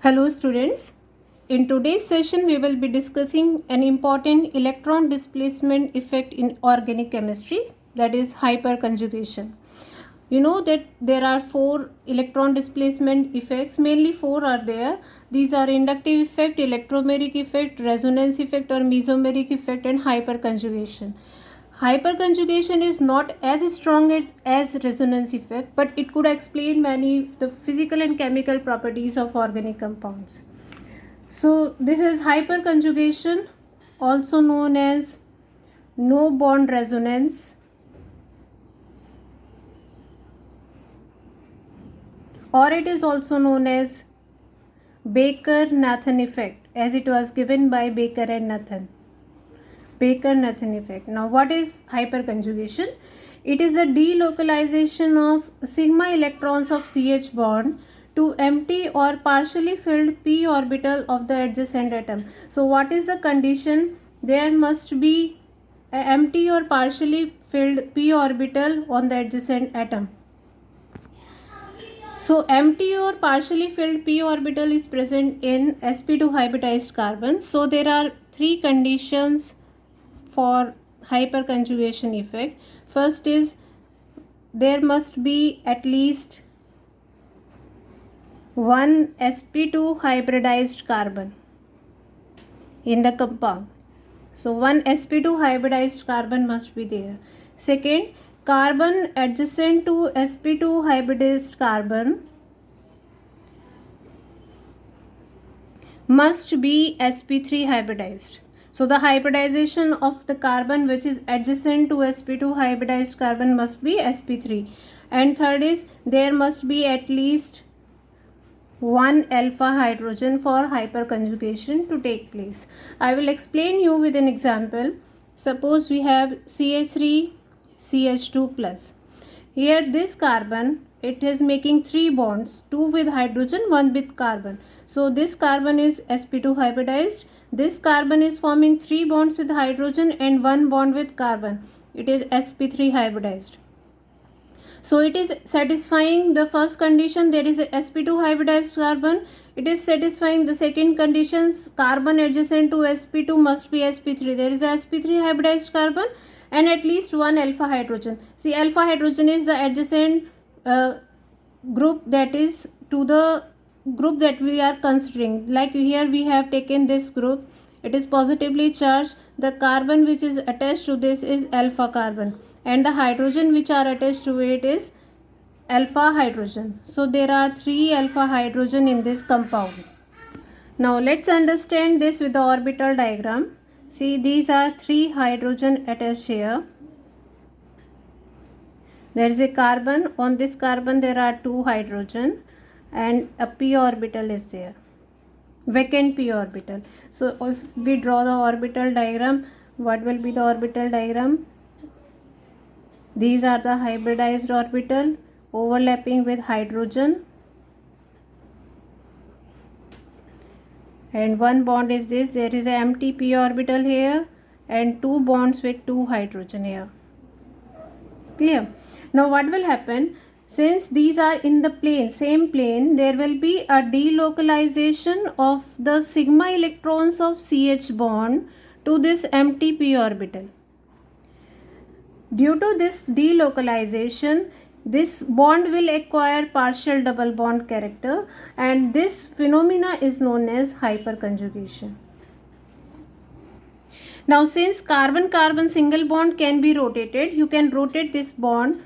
Hello students. In today's session we will be discussing an important electron displacement effect in organic chemistry, that is hyperconjugation. You know that there are four electron displacement effects, mainly four are there. These are inductive effect, electromeric effect, resonance effect or mesomeric effect and hyperconjugation. Hyperconjugation is not as strong as resonance effect, but it could explain many the physical and chemical properties of organic compounds. So this is hyperconjugation, also known as no bond resonance, or it is also known as Baker-Nathan effect, as it was given by Baker and Nathan. Baker-Nathan effect. Now what is hyperconjugation? It is a delocalization of sigma electrons of CH bond to empty or partially filled p orbital of the adjacent atom. So what is the condition? There must be an empty or partially filled p orbital on the adjacent atom. So empty or partially filled p orbital is present in sp2 hybridized carbon. So there are three conditions for hyperconjugation effect. First is there must be at least one sp2 hybridized carbon in the compound. So one sp2 hybridized carbon must be there. Second, carbon adjacent to sp2 hybridized carbon must be sp3 hybridized. So the hybridization of the carbon which is adjacent to sp2 hybridized carbon must be sp3. And third is there must be at least one alpha hydrogen for hyperconjugation to take place. I will explain you with an example. Suppose we have CH3 CH2 plus. Here this carbon, it is making three bonds, two with hydrogen, one with carbon. So this carbon is sp2 hybridized. This carbon is forming three bonds with hydrogen and one bond with carbon. It is sp3 hybridized. So it is satisfying the first condition, there is a sp2 hybridized carbon. It is satisfying the second condition, carbon adjacent to sp2 must be sp3. There is a sp3 hybridized carbon and at least one alpha hydrogen. See, alpha hydrogen is the adjacent group that is to the group that we are considering. Like here we have taken this group, it is positively charged. The carbon which is attached to this is alpha carbon and the hydrogen which are attached to it is alpha hydrogen. So there are three alpha hydrogen in this compound. Now let's understand this with the orbital diagram. See, these are three hydrogen attached here. There is a carbon. On this carbon there are two hydrogen and a p orbital is there, vacant p orbital. So if we draw the orbital diagram, what will be the orbital diagram? These are the hybridized orbital overlapping with hydrogen, and one bond is this. There is an empty p orbital here and two bonds with two hydrogen here. Clear? Now what will happen? Since these are in the plane, same plane, there will be a delocalization of the sigma electrons of CH bond to this empty p orbital. Due to this delocalization, this bond will acquire partial double bond character, and this phenomena is known as hyperconjugation. Now since carbon-carbon single bond can be rotated, you can rotate this bond,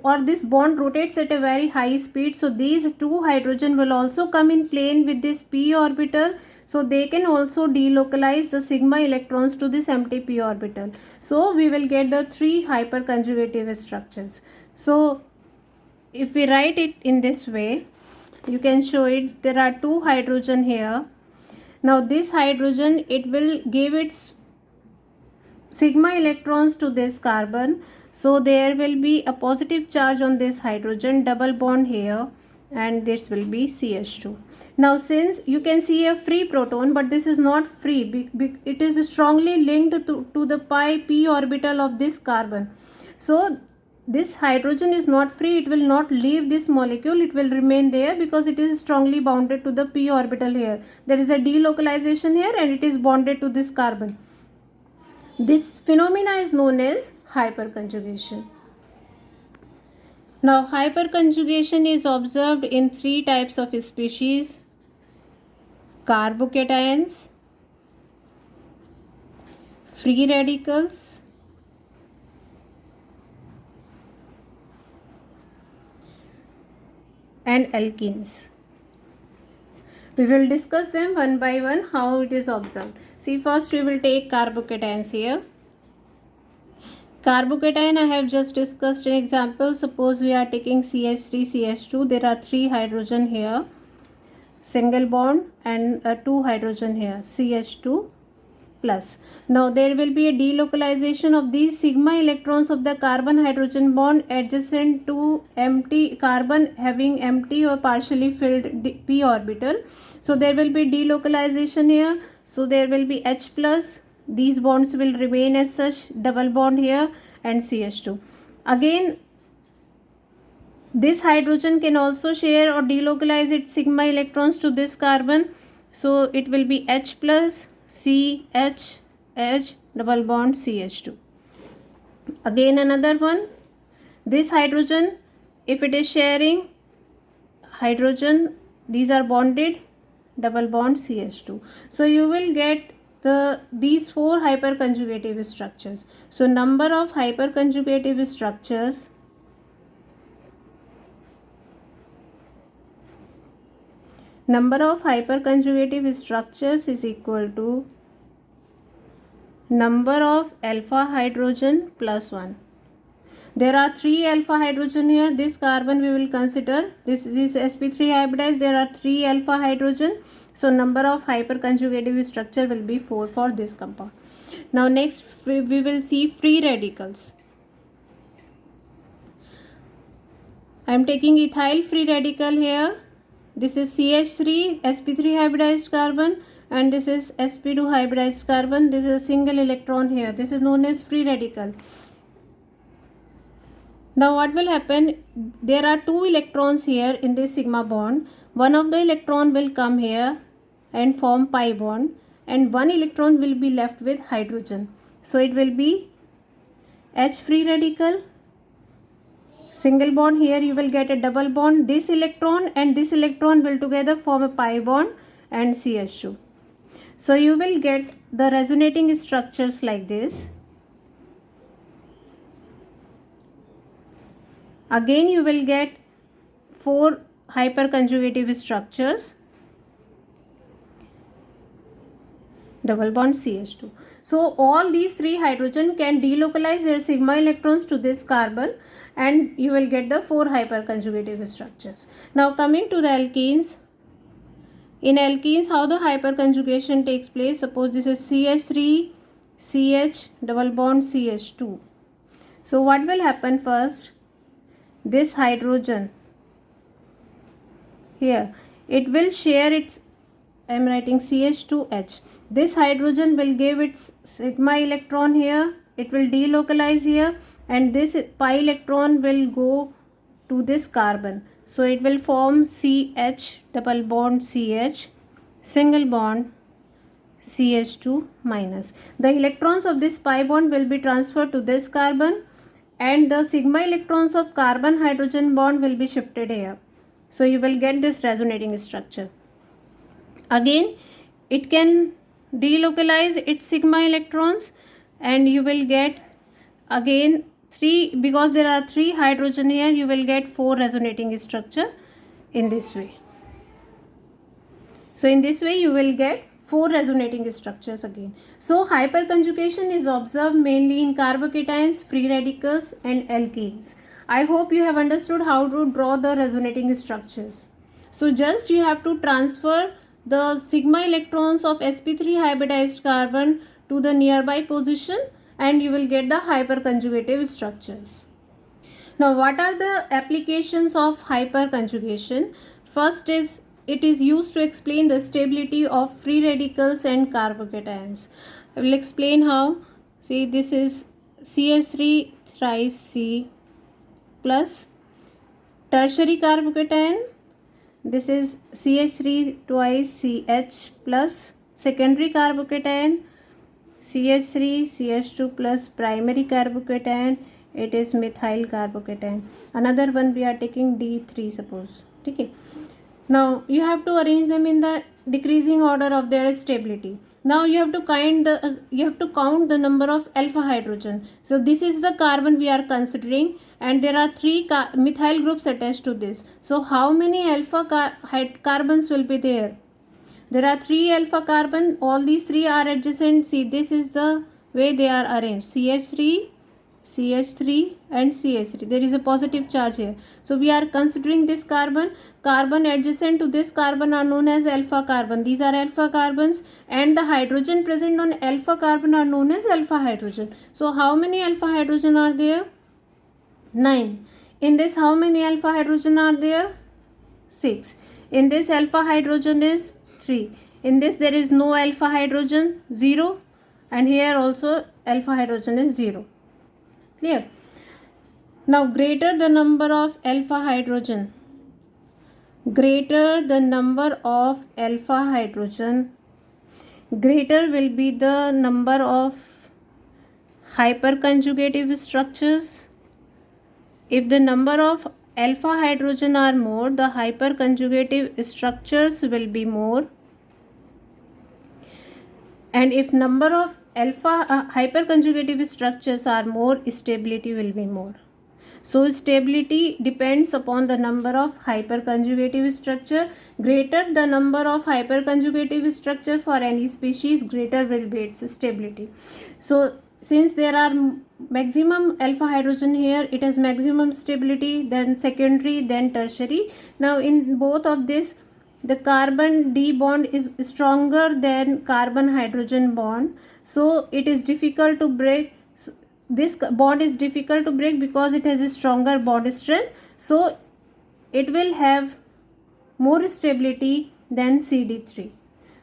or this bond rotates at a very high speed. So these two hydrogen will also come in plane with this p orbital. So they can also delocalize the sigma electrons to this empty p orbital. So we will get the three hyperconjugative structures. So if we write it in this way, you can show it. There are two hydrogen here. Now this hydrogen, it will give its sigma electrons to this carbon. So there will be a positive charge on this hydrogen, double bond here, and this will be CH2. Now since you can see a free proton, but this is not free, it is strongly linked to the pi p orbital of this carbon. So this hydrogen is not free, it will not leave this molecule, it will remain there because it is strongly bonded to the p orbital here. There is a delocalization here and it is bonded to this carbon. This phenomena is known as hyperconjugation. Now hyperconjugation is observed in three types of species: carbocations, free radicals, and alkenes. We will discuss them one by one how it is observed. See, first we will take carbocations here. Carbocation I have just discussed an example. Suppose we are taking CH3, CH2. There are 3 hydrogen here, single bond, and 2 hydrogen here, CH2 plus. Now there will be a delocalization of these sigma electrons of the carbon hydrogen bond adjacent to empty carbon having empty or partially filled p orbital. So there will be delocalization here. So there will be H plus. These bonds will remain as such, double bond here, and CH2. Again, this hydrogen can also share or delocalize its sigma electrons to this carbon. So it will be H plus, CH, H, double bond, CH2. Again another one. This hydrogen, if it is sharing hydrogen, these are bonded, double bond, CH2. So you will get these 4 hyperconjugative structures. So number of hyperconjugative structures is equal to number of alpha hydrogen plus 1. There are 3 alpha hydrogen here. This carbon we will consider, this is sp3 hybridized. There are 3 alpha hydrogen. So number of hyperconjugative structure will be 4 for this compound. Now next we will see free radicals. I am taking ethyl free radical here. This is CH3 sp3 hybridized carbon, and this is sp2 hybridized carbon. This is a single electron here. This is known as free radical. Now what will happen? There are 2 electrons here in this sigma bond. One of the electron will come here and form pi bond, and 1 electron will be left with hydrogen. So it will be H free radical, single bond here, you will get a double bond. This electron and this electron will together form a pi bond and CH2. So you will get the resonating structures like this. Again you will get 4 hyperconjugative structures, double bond, CH2. So all these 3 hydrogen can delocalize their sigma electrons to this carbon, and you will get the 4 hyperconjugative structures. Now coming to the alkenes. In alkenes, how the hyperconjugation takes place? Suppose this is CH3, CH, double bond, CH2. So what will happen first? This hydrogen here, it will share its, I am writing CH2H. This hydrogen will give its sigma electron here, it will delocalize here, and this pi electron will go to this carbon. So it will form CH, double bond, CH, single bond, CH2 minus. The electrons of this pi bond will be transferred to this carbon, and the sigma electrons of carbon hydrogen bond will be shifted here. So you will get this resonating structure. Again, it can delocalize its sigma electrons, and you will get again 3, because there are 3 hydrogen here, you will get 4 resonating structure in this way. So in this way you will get 4 resonating structures again. So hyperconjugation is observed mainly in carbocations, free radicals, and alkenes. I hope you have understood how to draw the resonating structures. So just you have to transfer the sigma electrons of sp3 hybridized carbon to the nearby position, and you will get the hyperconjugative structures. Now what are the applications of hyperconjugation? First is, it is used to explain the stability of free radicals and carbocations. I will explain how. See, this is CH3 thrice C, plus tertiary carbocation. This is CH3 twice CH plus secondary carbocation, CH3 CH2 plus primary carbocation, it is methyl carbocation. Another one we are taking D3 suppose. Okay. Now you have to arrange them in the decreasing order of their stability. Now you have to count the number of alpha hydrogen. So this is the carbon we are considering, and there are three methyl groups attached to this. So how many alpha carbons will be there? There are three alpha carbon. All these three are adjacent. See, this is the way they are arranged. CH3, CH3 and CH3. There is a positive charge here. So we are considering this carbon. Carbon adjacent to this carbon are known as alpha carbon. These are alpha carbons, and the hydrogen present on alpha carbon are known as alpha hydrogen. So how many alpha hydrogen are there? 9. In this, how many alpha hydrogen are there? 6. In this, alpha hydrogen is 3. In this, there is no alpha hydrogen, 0, and here also alpha hydrogen is 0. Clear? Now greater the number of alpha hydrogen, greater the number of alpha hydrogen, greater will be the number of hyperconjugative structures. If the number of alpha hydrogen are more, the hyperconjugative structures will be more, and if number of alpha hyperconjugative structures are more, stability will be more. So stability depends upon the number of hyperconjugative structure. Greater the number of hyperconjugative structure for any species, greater will be its stability. So since there are maximum alpha hydrogen here, it has maximum stability, then secondary, then tertiary. Now in both of this, the carbon D bond is stronger than carbon hydrogen bond, so it is difficult to break. This bond is difficult to break because it has a stronger bond strength, so it will have more stability than CD3.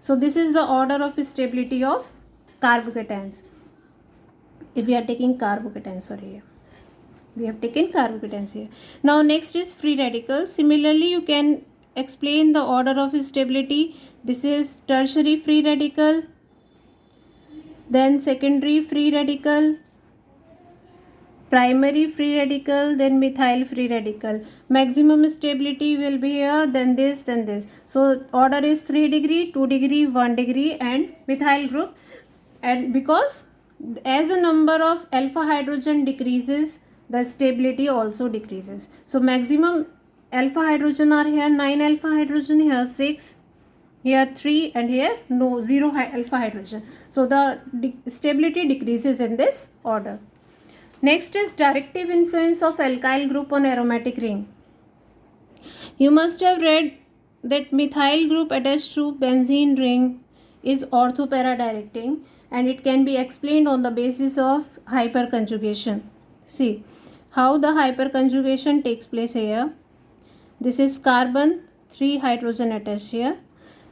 So this is the order of stability of carbocations. If we are taking carbocations, sorry, we have taken carbocations here. Now next is free radicals. Similarly, you can explain the order of stability. This is tertiary free radical, then secondary free radical, primary free radical, then methyl free radical. Maximum stability will be here, then this, then this. So order is 3 degree, 2 degree, 1 degree, and methyl group. And because as the number of alpha hydrogen decreases, the stability also decreases. So maximum alpha hydrogen are here 9 alpha hydrogen, here 6, here 3, and here no 0 alpha hydrogen. So the stability decreases in this order. Next is directive influence of alkyl group on aromatic ring. You must have read that methyl group attached to benzene ring is ortho-para-directing, and it can be explained on the basis of hyperconjugation. See how the hyperconjugation takes place here. This is carbon, 3 hydrogen attached here.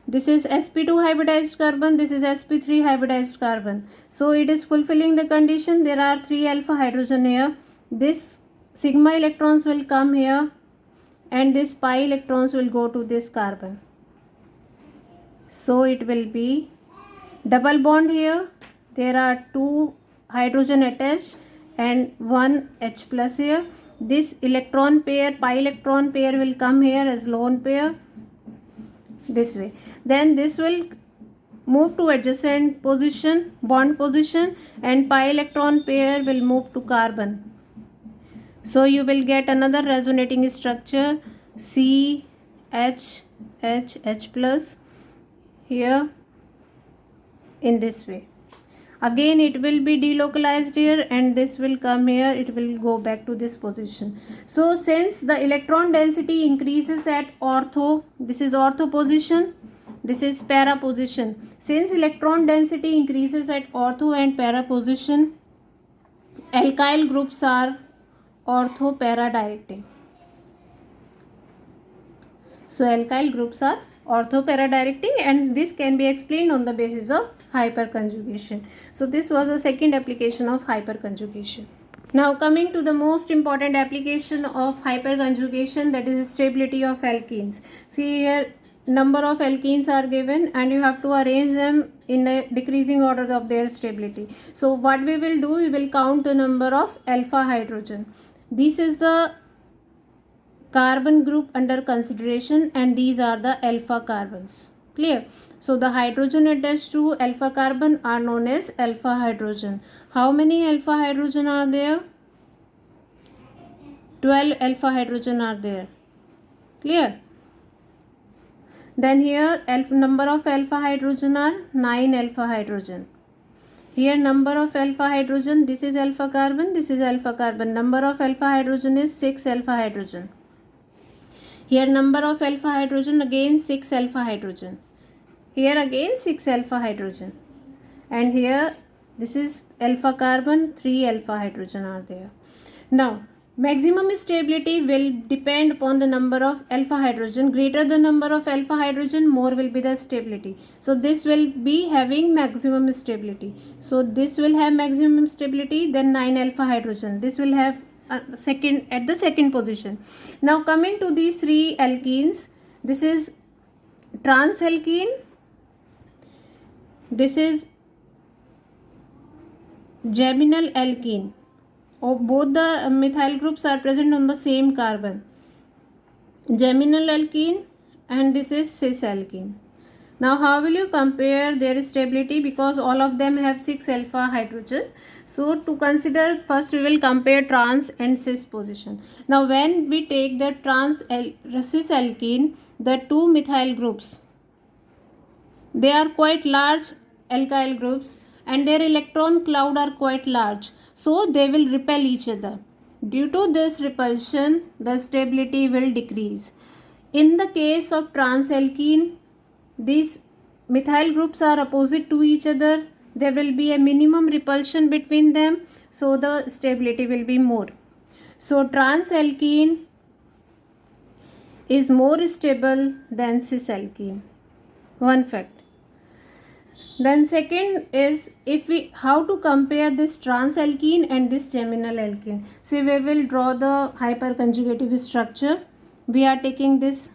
This is sp2 hybridized carbon, this is sp3 hybridized carbon. So it is fulfilling the condition. There are 3 alpha hydrogen here. This sigma electrons will come here, and this pi electrons will go to this carbon. So it will be double bond here. There are 2 hydrogen attached and 1 H plus here. This electron pair, pi electron pair will come here as lone pair this way. Then this will move to adjacent position, bond position, and pi electron pair will move to carbon. So you will get another resonating structure C, H, H, H plus here in this way. Again it will be delocalized here, and this will come here, it will go back to this position. So since the electron density increases at ortho, this is ortho position, this is para position. Since electron density increases at ortho and para position, alkyl groups are ortho para directing. So alkyl groups are ortho para directing, and this can be explained on the basis of hyperconjugation. So this was the second application of hyperconjugation. Now coming to the most important application of hyperconjugation, that is stability of alkenes. See here, number of alkenes are given and you have to arrange them in a decreasing order of their stability. So what we will do, we will count the number of alpha hydrogen. This is the carbon group under consideration and these are the alpha carbons. Clear? So the hydrogen attached to alpha carbon are known as alpha hydrogen. How many alpha hydrogen are there? 12 alpha hydrogen are there. Clear? Then here number of alpha hydrogen are 9 alpha hydrogen. Here number of alpha hydrogen, this is alpha carbon, this is alpha carbon. Number of alpha hydrogen is 6 alpha hydrogen. Here number of alpha hydrogen, again 6 alpha hydrogen. Here again 6 alpha hydrogen. And here this is alpha carbon, 3 alpha hydrogen are there. Now maximum stability will depend upon the number of alpha hydrogen. Greater the number of alpha hydrogen, more will be the stability. So this will be having maximum stability. So this will have maximum stability, then 9 alpha hydrogen. This will have second at the second position. Now coming to these three alkenes, this is trans alkene, this is geminal alkene. Both the methyl groups are present on the same carbon. Geminal alkene and this is cis alkene. Now how will you compare their stability, because all of them have 6 alpha hydrogen. So to consider, first we will compare trans and cis position. Now when we take the cis alkene, the two methyl groups, they are quite large alkyl groups and their electron cloud are quite large, so they will repel each other. Due to this repulsion, the stability will decrease. In the case of trans alkene, these methyl groups are opposite to each other. There will be a minimum repulsion between them, so the stability will be more. So trans alkene is more stable than cis alkene. One fact. Then second is, how to compare this trans alkene and this geminal alkene. So we will draw the hyperconjugative structure. We are taking this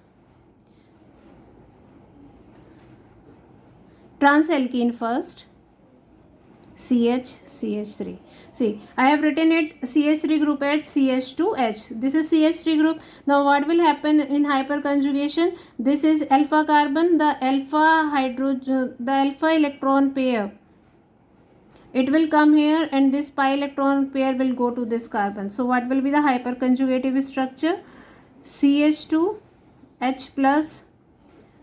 trans alkene first, CH3. See, I have written it CH3 group at CH2H. This is CH3 group. Now what will happen in hyperconjugation? This is alpha carbon, the alpha electron pair. It will come here and this pi electron pair will go to this carbon. So what will be the hyperconjugative structure? CH2, H plus,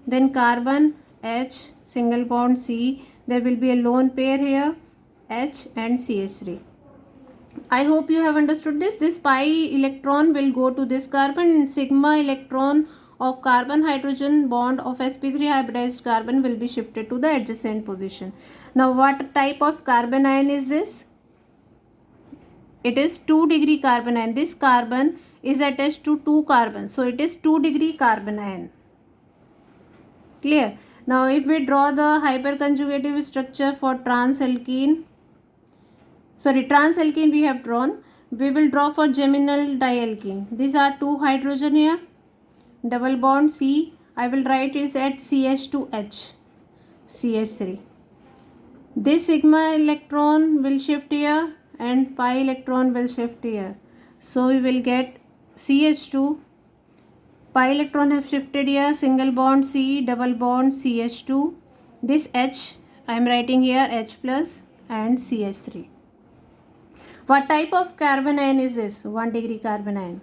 then carbon, H, single bond C. There will be a lone pair here, H and CH3. I hope you have understood this. This pi electron will go to this carbon and sigma electron of carbon hydrogen bond of sp3 hybridized carbon will be shifted to the adjacent position. Now what type of carbon ion is this? It is 2 degree carbon ion. This carbon is attached to 2 carbons. So it is 2 degree carbon ion. Clear? Now if we draw the hyperconjugative structure for trans alkene we have drawn. We will draw for geminal dialkene. These are 2 hydrogen here, double bond C. I will write it at CH2H, CH3. This sigma electron will shift here and pi electron will shift here. So we will get CH2, pi electron have shifted here, single bond C, double bond CH2. This H, I am writing here H plus and CH3. What type of carbon ion is this? 1 degree carbon ion.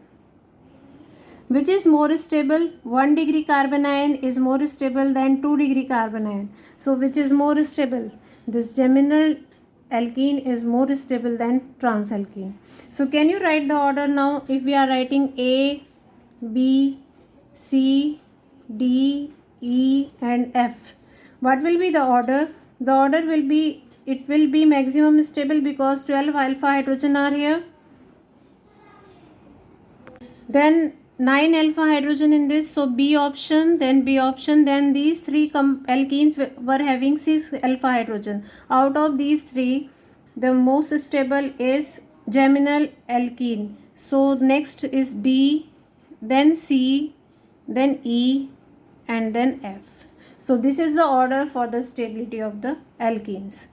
Which is more stable? 1 degree carbon ion is more stable than 2 degree carbon ion. So which is more stable? This geminal alkene is more stable than trans alkene. So can you write the order now? If we are writing A, B, C, D, E and F, what will be the order? The order will be, it will be maximum stable because 12 alpha hydrogen are here. Then 9 alpha hydrogen in this, so B option, then B option. Then these 3 alkenes were having 6 alpha hydrogen. Out of these 3, the most stable is geminal alkene. So next is D, then C, then E, and then F. So this is the order for the stability of the alkenes.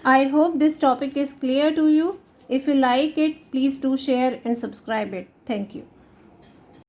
I hope this topic is clear to you. If you like it, please do share and subscribe it. Thank you.